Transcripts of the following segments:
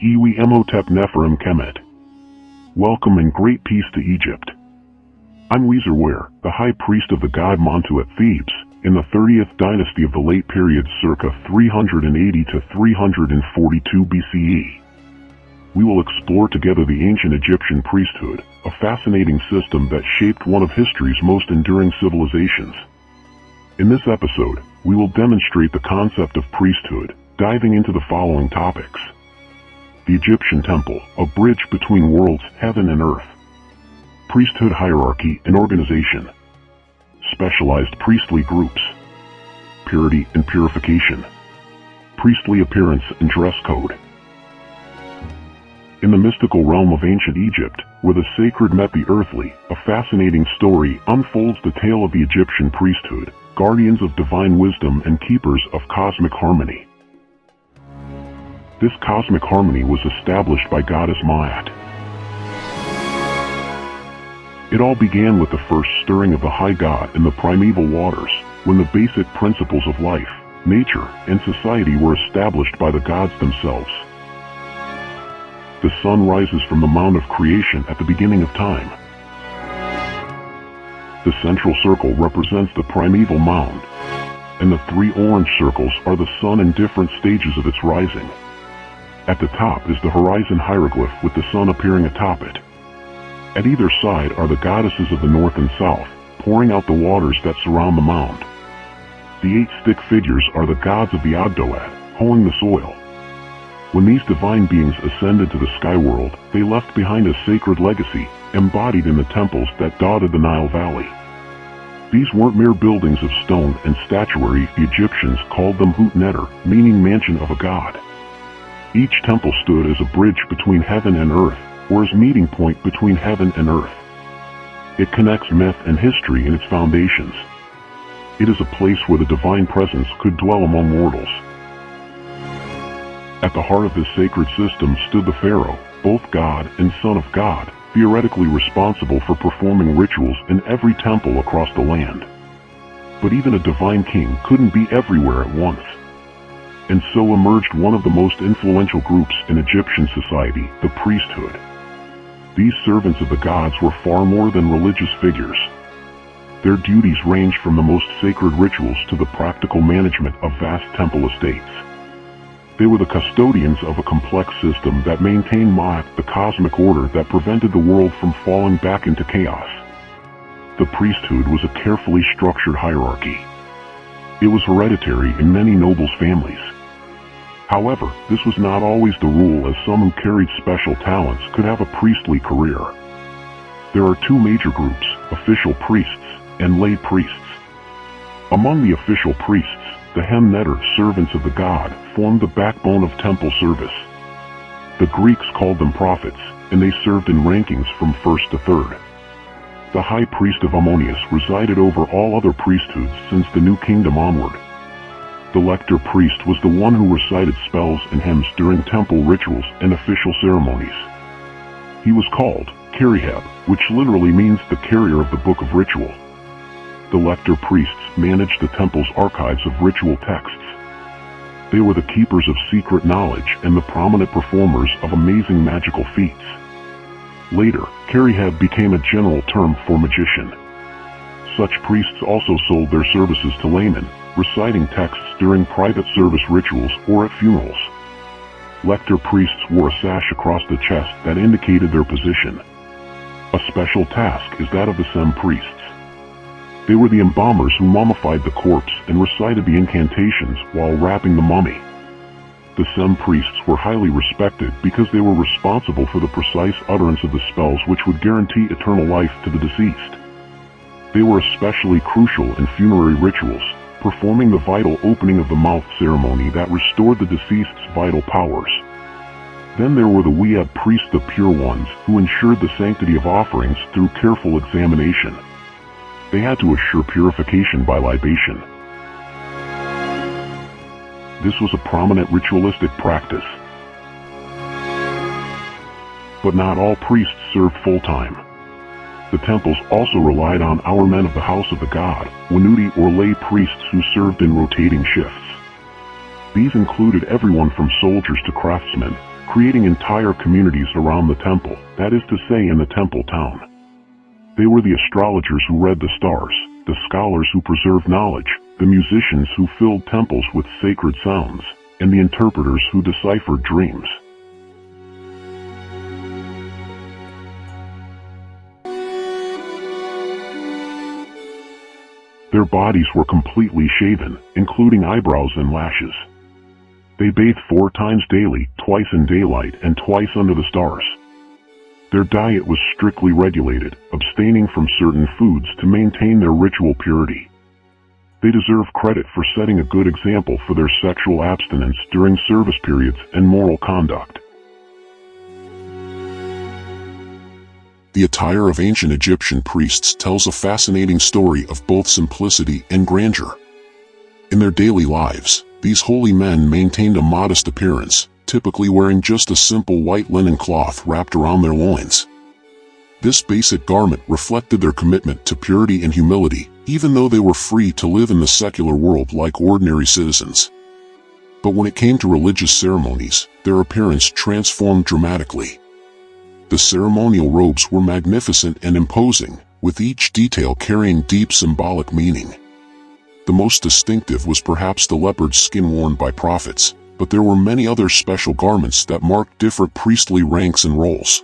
Iwi Emotep Nephirim Kemet. Welcome and great peace to Egypt. I'm Wesir-Wer, the High Priest of the god Montu at Thebes, in the 30th dynasty of the late period circa 380 to 342 BCE. We will explore together the ancient Egyptian priesthood, a fascinating system that shaped one of history's most enduring civilizations. In this episode, we will demonstrate the concept of priesthood, diving into the following topics. The Egyptian temple, a bridge between worlds, heaven and earth. Priesthood hierarchy and organization. Specialized priestly groups. Purity and purification. Priestly appearance and dress code. In the mystical realm of ancient Egypt, where the sacred met the earthly, a fascinating story unfolds the tale of the Egyptian priesthood, guardians of divine wisdom and keepers of cosmic harmony. This cosmic harmony was established by goddess Maat. It all began with the first stirring of the high god in the primeval waters, when the basic principles of life, nature, and society were established by the gods themselves. The sun rises from the mount of creation at the beginning of time. The central circle represents the primeval mound, and the three orange circles are the sun in different stages of its rising. At the top is the horizon hieroglyph with the sun appearing atop it. At either side are the goddesses of the north and south, pouring out the waters that surround the mound. The 8 stick figures are the gods of the Agdoad, hoeing the soil. When these divine beings ascended to the sky world, they left behind a sacred legacy, embodied in the temples that dotted the Nile Valley. These weren't mere buildings of stone and statuary. The Egyptians called them Hut Neter, meaning mansion of a god. Each temple stood as a bridge between heaven and earth, or as meeting point between heaven and earth. It connects myth and history in its foundations. It is a place where the divine presence could dwell among mortals. At the heart of this sacred system stood the pharaoh, both god and son of God, theoretically responsible for performing rituals in every temple across the land. But even a divine king couldn't be everywhere at once. And so emerged one of the most influential groups in Egyptian society, the priesthood. These servants of the gods were far more than religious figures. Their duties ranged from the most sacred rituals to the practical management of vast temple estates. They were the custodians of a complex system that maintained Ma'at, the cosmic order that prevented the world from falling back into chaos. The priesthood was a carefully structured hierarchy. It was hereditary in many nobles' families. However, this was not always the rule, as some who carried special talents could have a priestly career. There are 2 major groups, official priests and lay priests. Among the official priests, the Hem Neter, servants of the god, formed the backbone of temple service. The Greeks called them prophets, and they served in rankings from 1st to 3rd. The high priest of Ammonius resided over all other priesthoods since the New Kingdom onward. The lector priest was the one who recited spells and hymns during temple rituals and official ceremonies. He was called Kariheb, which literally means the carrier of the book of ritual. The lector priests managed the temple's archives of ritual texts. They were the keepers of secret knowledge and the prominent performers of amazing magical feats. Later, Kariheb became a general term for magician. Such priests also sold their services to laymen, reciting texts during private service rituals or at funerals. Lector priests wore a sash across the chest that indicated their position. A special task is that of the Sem priests. They were the embalmers who mummified the corpse and recited the incantations while wrapping the mummy. The Sem priests were highly respected because they were responsible for the precise utterance of the spells which would guarantee eternal life to the deceased. They were especially crucial in funerary rituals, performing the vital opening of the mouth ceremony that restored the deceased's vital powers. Then there were the Weeb priests, the pure ones, who ensured the sanctity of offerings through careful examination. They had to assure purification by libation. This was a prominent ritualistic practice. But not all priests served full-time. The temples also relied on our men of the house of the god, Wanuti, or lay priests who served in rotating shifts. These included everyone from soldiers to craftsmen, creating entire communities around the temple, that is to say in the temple town. They were the astrologers who read the stars, the scholars who preserved knowledge, the musicians who filled temples with sacred sounds, and the interpreters who deciphered dreams. Their bodies were completely shaven, including eyebrows and lashes. They bathed 4 times daily, twice in daylight and twice under the stars. Their diet was strictly regulated, abstaining from certain foods to maintain their ritual purity. They deserve credit for setting a good example for their sexual abstinence during service periods and moral conduct. The attire of ancient Egyptian priests tells a fascinating story of both simplicity and grandeur. In their daily lives, these holy men maintained a modest appearance, typically wearing just a simple white linen cloth wrapped around their loins. This basic garment reflected their commitment to purity and humility, even though they were free to live in the secular world like ordinary citizens. But when it came to religious ceremonies, their appearance transformed dramatically. The ceremonial robes were magnificent and imposing, with each detail carrying deep symbolic meaning. The most distinctive was perhaps the leopard skin worn by prophets, but there were many other special garments that marked different priestly ranks and roles.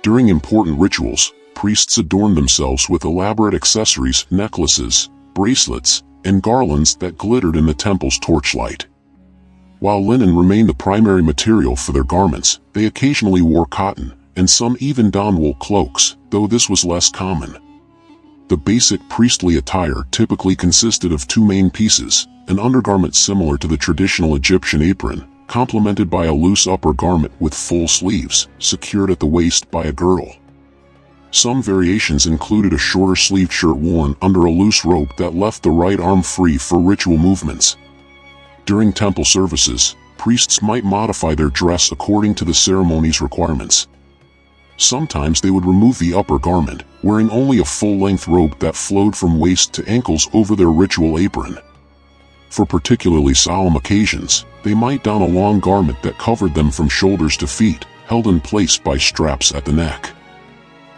During important rituals, priests adorned themselves with elaborate accessories, necklaces, bracelets, and garlands that glittered in the temple's torchlight. While linen remained the primary material for their garments, they occasionally wore cotton, and some even donned wool cloaks, though this was less common. The basic priestly attire typically consisted of 2 main pieces, an undergarment similar to the traditional Egyptian apron, complemented by a loose upper garment with full sleeves, secured at the waist by a girdle. Some variations included a shorter-sleeved shirt worn under a loose robe that left the right arm free for ritual movements. During temple services, priests might modify their dress according to the ceremony's requirements. Sometimes they would remove the upper garment, wearing only a full-length robe that flowed from waist to ankles over their ritual apron. For particularly solemn occasions, they might don a long garment that covered them from shoulders to feet, held in place by straps at the neck.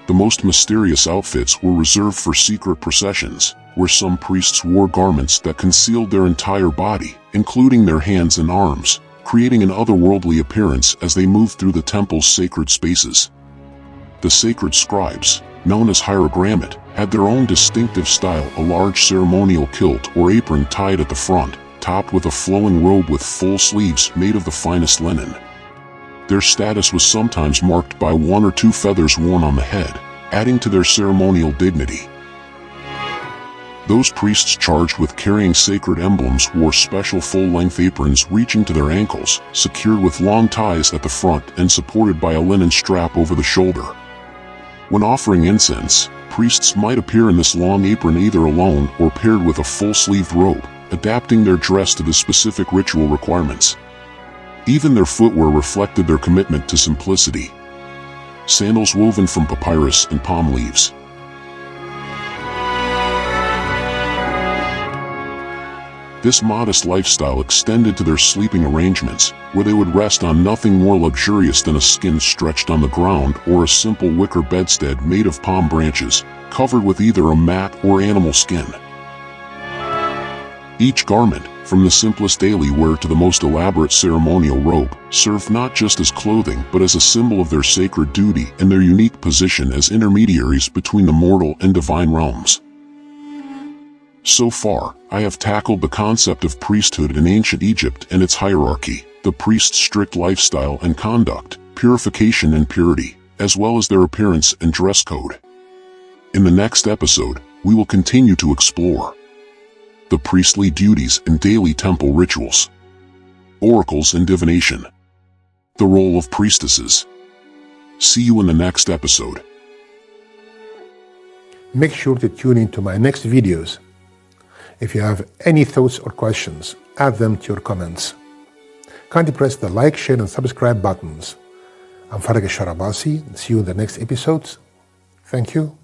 The most mysterious outfits were reserved for secret processions, where some priests wore garments that concealed their entire body, including their hands and arms, creating an otherworldly appearance as they moved through the temple's sacred spaces. The sacred scribes, known as hierogrammat, had their own distinctive style, a large ceremonial kilt or apron tied at the front, topped with a flowing robe with full sleeves made of the finest linen. Their status was sometimes marked by 1 or 2 feathers worn on the head, adding to their ceremonial dignity. Those priests charged with carrying sacred emblems wore special full-length aprons reaching to their ankles, secured with long ties at the front and supported by a linen strap over the shoulder. When offering incense, priests might appear in this long apron either alone or paired with a full-sleeved robe, adapting their dress to the specific ritual requirements. Even their footwear reflected their commitment to simplicity. Sandals woven from papyrus and palm leaves. This modest lifestyle extended to their sleeping arrangements, where they would rest on nothing more luxurious than a skin stretched on the ground or a simple wicker bedstead made of palm branches, covered with either a mat or animal skin. Each garment, from the simplest daily wear to the most elaborate ceremonial robe, served not just as clothing but as a symbol of their sacred duty and their unique position as intermediaries between the mortal and divine realms. So far, I have tackled the concept of priesthood in ancient Egypt and its hierarchy, the priest's strict lifestyle and conduct, purification and purity, as well as their appearance and dress code. In the next episode, we will continue to explore the priestly duties and daily temple rituals, oracles and divination, the role of priestesses. See you in the next episode. Make sure to tune in to my next videos. If you have any thoughts or questions, add them to your comments. Kindly press the like, share, and subscribe buttons. I'm Farag Sharabasi, and see you in the next episodes. Thank you.